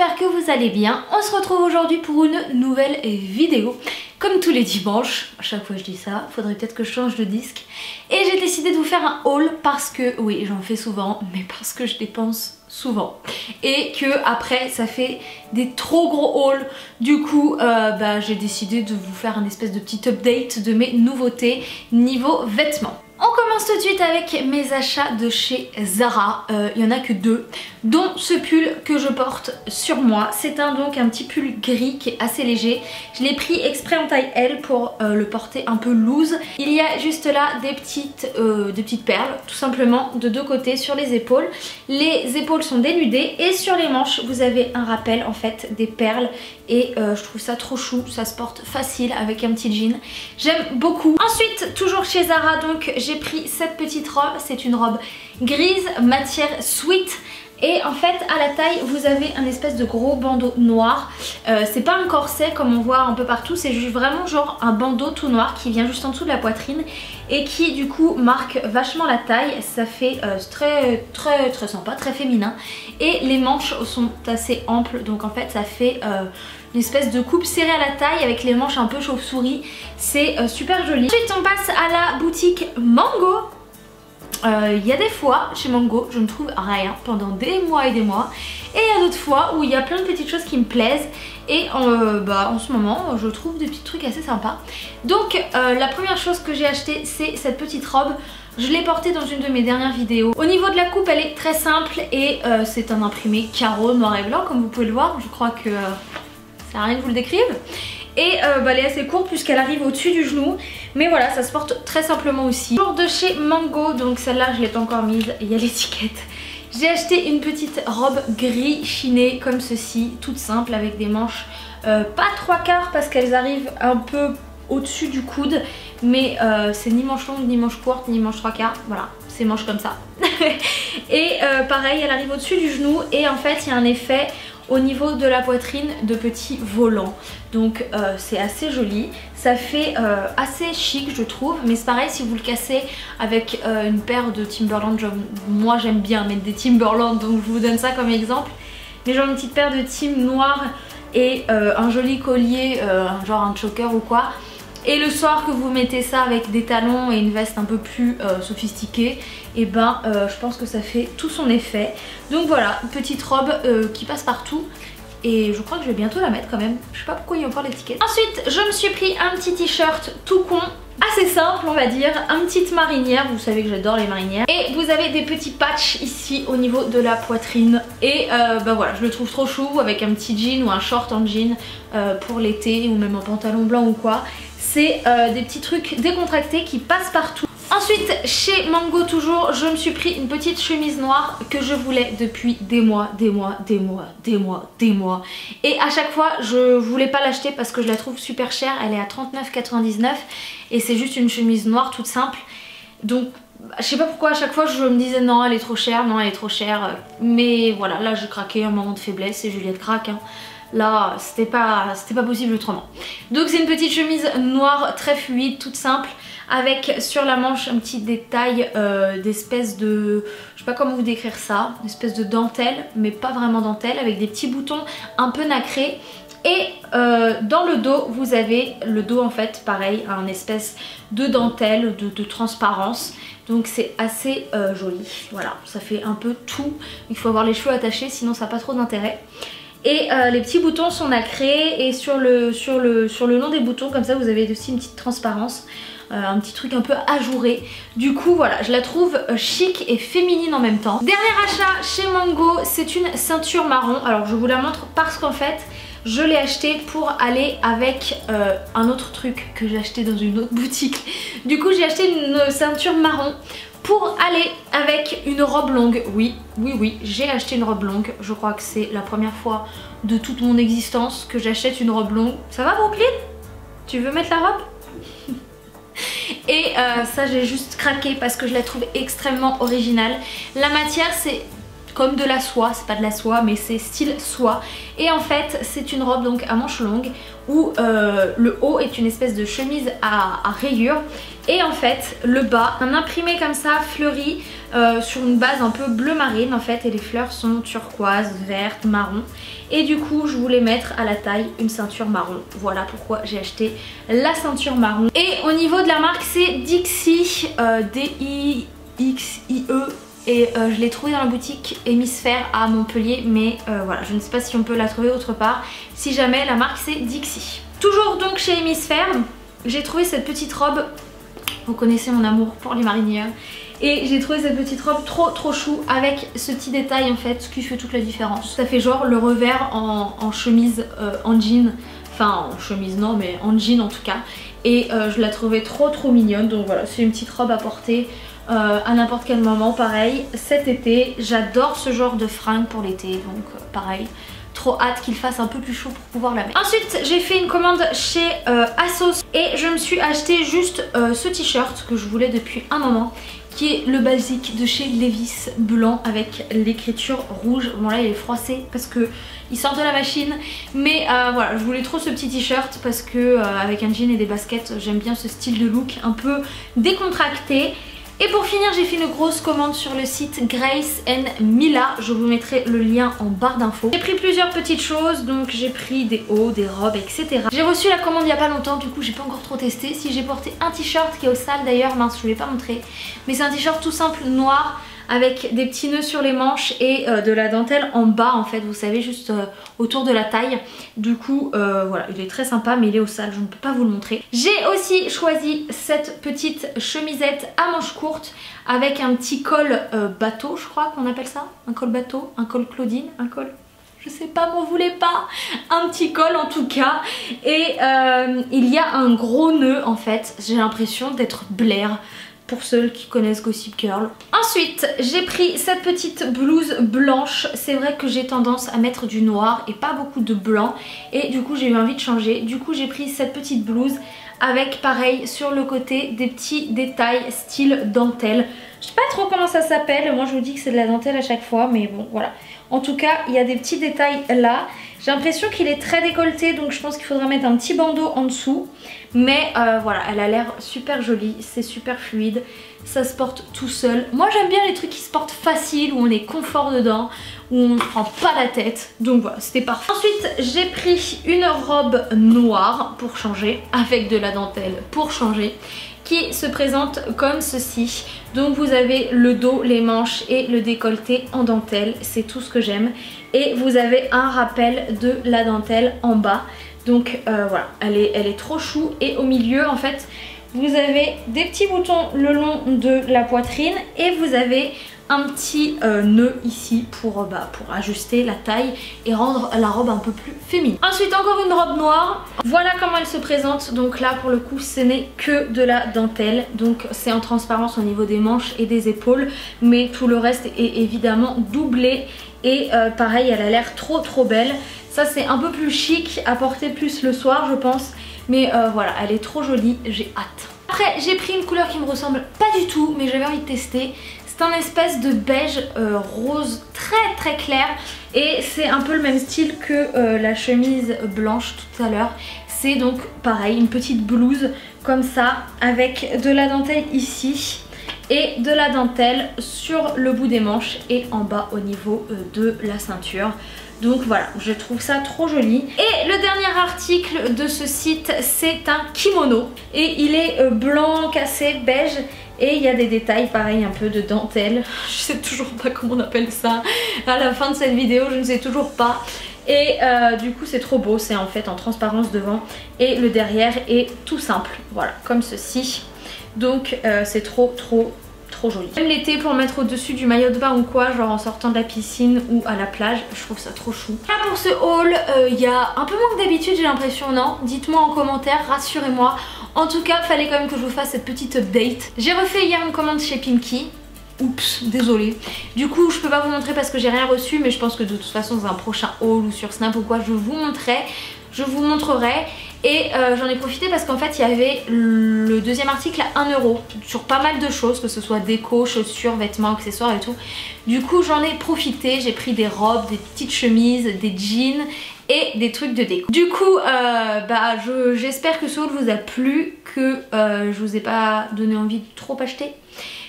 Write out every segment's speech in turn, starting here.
j'espère que vous allez bien. On se retrouve aujourd'hui pour une nouvelle vidéo. Comme tous les dimanches, à chaque fois je dis ça, faudrait peut-être que je change de disque. Et j'ai décidé de vous faire un haul parce que, oui j'en fais souvent, mais parce que je dépense souvent. Et que après ça fait des trop gros hauls. Du coup j'ai décidé de vous faire un espèce de petit update de mes nouveautés niveau vêtements. On commence tout de suite avec mes achats de chez Zara. Il n'y en a que deux, dont ce pull que je porte sur moi. C'est donc un petit pull gris qui est assez léger. Je l'ai pris exprès en taille L pour le porter un peu loose. Il y a juste là des petites perles, tout simplement, de deux côtés sur les épaules. Les épaules sont dénudées et sur les manches vous avez un rappel en fait des perles. Et je trouve ça trop chou, ça se porte facile avec un petit jean. J'aime beaucoup. Ensuite, toujours chez Zara, donc j'ai pris cette petite robe. C'est une robe grise, matière sweat. Et en fait, à la taille, vous avez un espèce de gros bandeau noir. C'est pas un corset comme on voit un peu partout, c'est juste vraiment genre un bandeau tout noir qui vient juste en dessous de la poitrine et qui du coup marque vachement la taille. Ça fait très sympa, très féminin. Et les manches sont assez amples, donc en fait ça fait une espèce de coupe serrée à la taille avec les manches un peu chauve-souris. C'est super joli. Ensuite on passe à la boutique Mango. Il y a des fois chez Mango je ne trouve rien pendant des mois et des mois, et il y a d'autres fois où il y a plein de petites choses qui me plaisent et en ce moment je trouve des petits trucs assez sympas. Donc la première chose que j'ai acheté c'est cette petite robe. Je l'ai portée dans une de mes dernières vidéos. Au niveau de la coupe elle est très simple et c'est un imprimé carreau noir et blanc comme vous pouvez le voir. Je crois que ça n'a rien que vous le décrive. Et elle est assez courte puisqu'elle arrive au-dessus du genou. Mais voilà, ça se porte très simplement aussi. Toujours de chez Mango, donc celle-là je ne l'ai pas encore mise, il y a l'étiquette. J'ai acheté une petite robe gris chinée comme ceci, toute simple avec des manches pas 3/4 parce qu'elles arrivent un peu au-dessus du coude. Mais c'est ni manche longue, ni manche courte, ni manche 3/4, voilà, c'est manche comme ça. Et pareil, elle arrive au-dessus du genou et en fait il y a un effet au niveau de la poitrine de petits volants. Donc c'est assez joli, ça fait assez chic je trouve, mais c'est pareil si vous le cassez avec une paire de Timberland, moi j'aime bien mettre des Timberland donc je vous donne ça comme exemple, mais genre une petite paire de Tim noire et un joli collier, genre un choker ou quoi. Et le soir que vous mettez ça avec des talons et une veste un peu plus sophistiquée, et je pense que ça fait tout son effet. Donc voilà, une petite robe qui passe partout. Et je crois que je vais bientôt la mettre quand même. Je sais pas pourquoi il y a encore l'étiquette. Ensuite, je me suis pris un petit t-shirt tout con, assez simple on va dire, une petite marinière, vous savez que j'adore les marinières. Et vous avez des petits patchs ici au niveau de la poitrine. Et voilà, je le trouve trop chou avec un petit jean ou un short en jean pour l'été ou même un pantalon blanc ou quoi. C'est des petits trucs décontractés qui passent partout. Ensuite chez Mango toujours, je me suis pris une petite chemise noire que je voulais depuis des mois. Et à chaque fois je voulais pas l'acheter parce que je la trouve super chère, elle est à 39,99 et c'est juste une chemise noire toute simple. Donc je sais pas pourquoi à chaque fois je me disais non elle est trop chère, non elle est trop chère. Mais voilà, là j'ai craqué, un moment de faiblesse et Juliette craque hein. Là c'était pas possible autrement. Donc c'est une petite chemise noire très fluide, toute simple, avec sur la manche un petit détail d'espèce de, je sais pas comment vous décrire ça, une espèce de dentelle, mais pas vraiment dentelle, avec des petits boutons un peu nacrés. Et dans le dos vous avez, le dos en fait pareil, un espèce de dentelle, de transparence. Donc c'est assez joli, voilà, ça fait un peu tout. Il faut avoir les cheveux attachés sinon ça n'a pas trop d'intérêt. Et les petits boutons sont nacrés et sur le long des boutons comme ça vous avez aussi une petite transparence, un petit truc un peu ajouré. Du coup voilà, je la trouve chic et féminine en même temps. Dernier achat chez Mango, c'est une ceinture marron. Alors je vous la montre parce qu'en fait je l'ai acheté pour aller avec un autre truc que j'ai acheté dans une autre boutique. Du coup j'ai acheté une ceinture marron pour aller avec une robe longue. Oui, j'ai acheté une robe longue. Je crois que c'est la première fois de toute mon existence que j'achète une robe longue. Ça va Brooklyn? Tu veux mettre la robe? Et ça j'ai juste craqué parce que je la trouve extrêmement originale. La matière c'est comme de la soie, c'est pas de la soie mais c'est style soie. Et en fait c'est une robe donc à manches longues où le haut est une espèce de chemise à rayures et en fait le bas un imprimé comme ça fleuri sur une base un peu bleu marine en fait, et les fleurs sont turquoise, verte, marron, et du coup je voulais mettre à la taille une ceinture marron. Voilà pourquoi j'ai acheté la ceinture marron. Et au niveau de la marque c'est Dixie, D-I-X-I-E, et je l'ai trouvé dans la boutique Hémisphère à Montpellier, mais voilà, je ne sais pas si on peut la trouver autre part. Si jamais, la marque c'est Dixie. Toujours donc chez Hémisphère, j'ai trouvé cette petite robe. Vous connaissez mon amour pour les marinières. Et j'ai trouvé cette petite robe trop chou avec ce petit détail en fait, ce qui fait toute la différence. Ça fait genre le revers en chemise en jean. Enfin en chemise non mais en jean en tout cas. Et je la trouvais trop mignonne. Donc voilà, c'est une petite robe à porter à n'importe quel moment. Pareil cet été, j'adore ce genre de fringues pour l'été. Donc pareil, trop hâte qu'il fasse un peu plus chaud pour pouvoir la mettre. Ensuite j'ai fait une commande chez ASOS et je me suis acheté juste ce t-shirt que je voulais depuis un moment, qui est le basique de chez Levi's blanc avec l'écriture rouge. Bon là il est froissé parce que il sort de la machine, mais voilà, je voulais trop ce petit t-shirt parce que avec un jean et des baskets j'aime bien ce style de look un peu décontracté. Et pour finir j'ai fait une grosse commande sur le site Grace & Mila, je vous mettrai le lien en barre d'infos. J'ai pris plusieurs petites choses, donc j'ai pris des hauts, des robes, etc. J'ai reçu la commande il n'y a pas longtemps, du coup j'ai pas encore trop testé. Si j'ai porté un t-shirt qui est au sale d'ailleurs, mince je ne l'ai pas montré, mais c'est un t-shirt tout simple noir avec des petits nœuds sur les manches et de la dentelle en bas en fait, vous savez, juste autour de la taille. Du coup voilà, il est très sympa mais il est au sale, je ne peux pas vous le montrer. J'ai aussi choisi cette petite chemisette à manches courtes avec un petit col bateau, je crois qu'on appelle ça, un col bateau, un col Claudine, un col... je sais pas, m'en voulez pas, un petit col en tout cas. Et il y a un gros nœud en fait, j'ai l'impression d'être Blair pour ceux qui connaissent Gossip Girl. Ensuite j'ai pris cette petite blouse blanche. C'est vrai que j'ai tendance à mettre du noir et pas beaucoup de blanc, et du coup j'ai eu envie de changer. Du coup j'ai pris cette petite blouse avec pareil sur le côté des petits détails style dentelle. Je sais pas trop comment ça s'appelle, moi je vous dis que c'est de la dentelle à chaque fois, mais bon voilà. En tout cas il y a des petits détails là. J'ai l'impression qu'il est très décolleté, donc je pense qu'il faudra mettre un petit bandeau en dessous. Mais voilà, elle a l'air super jolie, c'est super fluide, ça se porte tout seul. Moi j'aime bien les trucs qui se portent facile, où on est confort dedans, où on ne prend pas la tête. Donc voilà, c'était parfait. Ensuite j'ai pris une robe noire pour changer, avec de la dentelle pour changer, qui se présente comme ceci. Donc vous avez le dos, les manches et le décolleté en dentelle, c'est tout ce que j'aime. Et vous avez un rappel de la dentelle en bas. Donc voilà, elle est trop chou. Et au milieu en fait vous avez des petits boutons le long de la poitrine et vous avez un petit nœud ici pour ajuster la taille et rendre la robe un peu plus féminine. Ensuite encore une robe noire, voilà comment elle se présente. Donc là pour le coup ce n'est que de la dentelle, donc c'est en transparence au niveau des manches et des épaules, mais tout le reste est évidemment doublé. Et pareil, elle a l'air trop belle. Ça c'est un peu plus chic à porter plus le soir je pense, mais voilà, elle est trop jolie, j'ai hâte. Après j'ai pris une couleur qui me ressemble pas du tout mais j'avais envie de tester. C'est un espèce de beige rose très clair et c'est un peu le même style que la chemise blanche tout à l'heure. C'est donc pareil, une petite blouse comme ça avec de la dentelle ici et de la dentelle sur le bout des manches et en bas au niveau de la ceinture. Donc voilà, je trouve ça trop joli. Et le dernier article de ce site, c'est un kimono. Et il est blanc, cassé, beige. Et il y a des détails, pareil, un peu de dentelle. Je sais toujours pas comment on appelle ça. À la fin de cette vidéo, je ne sais toujours pas. Et du coup c'est trop beau, c'est en fait en transparence devant. Et le derrière est tout simple, voilà, comme ceci. Donc c'est trop joli. Même l'été pour mettre au dessus du maillot de bain ou quoi, genre en sortant de la piscine ou à la plage, je trouve ça trop chou. Là pour ce haul, il y a un peu moins que d'habitude j'ai l'impression, non? Dites-moi en commentaire, rassurez-moi. En tout cas, fallait quand même que je vous fasse cette petite update. J'ai refait hier une commande chez Pimki. Oups, désolée. Du coup, je peux pas vous montrer parce que j'ai rien reçu, mais je pense que de toute façon dans un prochain haul ou sur Snap ou quoi, je vous montrerai. je vous montrerai. Et j'en ai profité parce qu'en fait il y avait le deuxième article à 1 € sur pas mal de choses, que ce soit déco, chaussures, vêtements, accessoires et tout. Du coup j'en ai profité, j'ai pris des robes, des petites chemises, des jeans et des trucs de déco. Du coup j'espère que ce haul vous a plu, que je vous ai pas donné envie de trop acheter.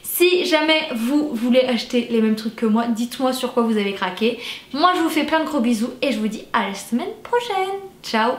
Si jamais vous voulez acheter les mêmes trucs que moi, dites-moi sur quoi vous avez craqué. Moi je vous fais plein de gros bisous et je vous dis à la semaine prochaine. Ciao!